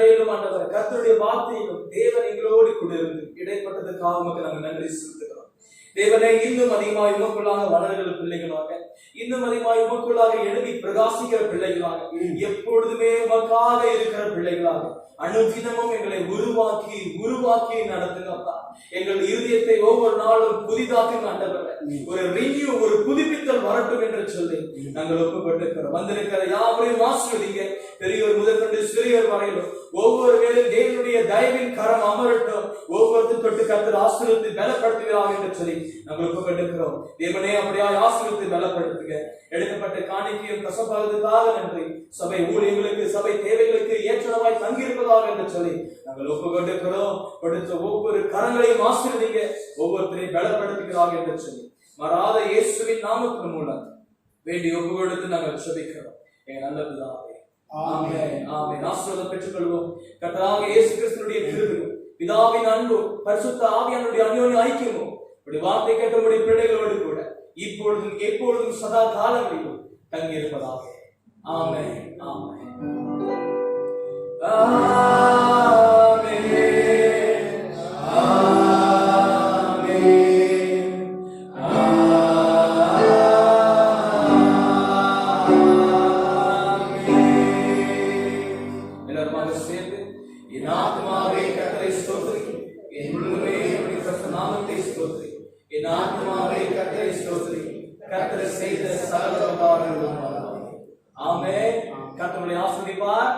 வேளையிலும் ஆண்டவர் கர்த்தருடைய வார்த்தையிலும் தேவன் எங்களோடு கூட இருந்து இடைப்பட்டதற்காக உமக்கு நாங்கள் நன்றி செலுத்துகிறோம். தேவனே, இன்னும் அதிகமாக உமக்குள்ளாக வளர்கிற பிள்ளைகளாக, இன்னும் அதிகமாக உமக்குள்ளாக எழுதி பிரகாசிக்கிற பிள்ளைகளாக, எப்பொழுதுமே உமக்காக இருக்கிற பிள்ளைகளாக அனுதினமும் எங்களை உருவாக்கி நடத்துங்கப்பா. எங்கள் இருதயத்தை ஒவ்வொரு நாளும் புதிதாக்கும் ஆண்டவரே. ஒரு ரினியூ, ஒரு புதுப்பித்தல் வரட்டும் என்று சொல்லி நாங்கள் ஒப்புக்கொண்டிருக்கிறோம். வந்திருக்கிற யாவரையும் ஆசீர்வதிங்க. பெரியோர் முதற்கொண்டு சிறியோர் வரையிலும் ஒவ்வொரு வேளையும் தேவனுடைய தயவின் கரம் அமரட்டும். ஒவ்வொருத்தர் தொட்டு கர்த்தர் ஆசீர்வதித்து பலப்படுத்துகிறார் என்று சொல்லி நாங்கள் ஒப்புக்கொண்டிருக்கிறோம். தேவனே, அப்படியே ஆசீர்வதித்து பலப்படுத்துங்க. எடுக்கப்பட்ட காணிக்கையும் கசப்பாகிறதுக்காக நன்றி. சபை ஊழியர்களுக்கு, சபை தேவைகளுக்கு ஏற்றவாய் தங்கியிருப்பதாக என்று சொல்லி நாங்கள் ஒப்புக்கொண்டிருக்கிறோம். கொடுத்த ஒவ்வொரு கரங்களையும் ஆசீர்வதிங்க. ஒவ்வொருத்தரையும் பலப்படுத்துகிறார் என்று சொல்லி மாறாத இயேசுவின் நாமத்தின் மூலம் வேண்டி ஒப்புக்கொடுத்து நாங்கள் செபிக்கிறோம். எங்கள் நல்ல பிதாவே, ஆமென், ஆமென். ஆசீர்வாதம் பெற்றுக்கொள்வோம். கர்த்தராகிய இயேசு கிறிஸ்துவினுடைய கிருபையும், பிதாவின் அன்பும், பரிசுத்த ஆவியானவருடைய அந்யோன்ய ஐக்கியமும் இப்படி வார்த்தை கேட்டபடி பிள்ளைகளோடு கூட இப்பொழுதும் எப்பொழுதும் சதா காலங்களிலும் தங்கியிருப்பதாக. ஆமென், ஆமென், ஆமென், ஆமென். எல்லாருமாக சேர்ந்து என் ஆத்மாவே கர்த்தரை ஸ்தோத்திரி, என் முழுமே அவருடைய பரிசுத்த நாமத்தை ஸ்தோத்திரி. என் ஆத்மாவே கர்த்தரை ஸ்தோத்திரி, கர்த்தர் செய்த சகல உபகாரங்களும். ஆமென். கர்த்தரை ஆசீர்வதிப்பார்.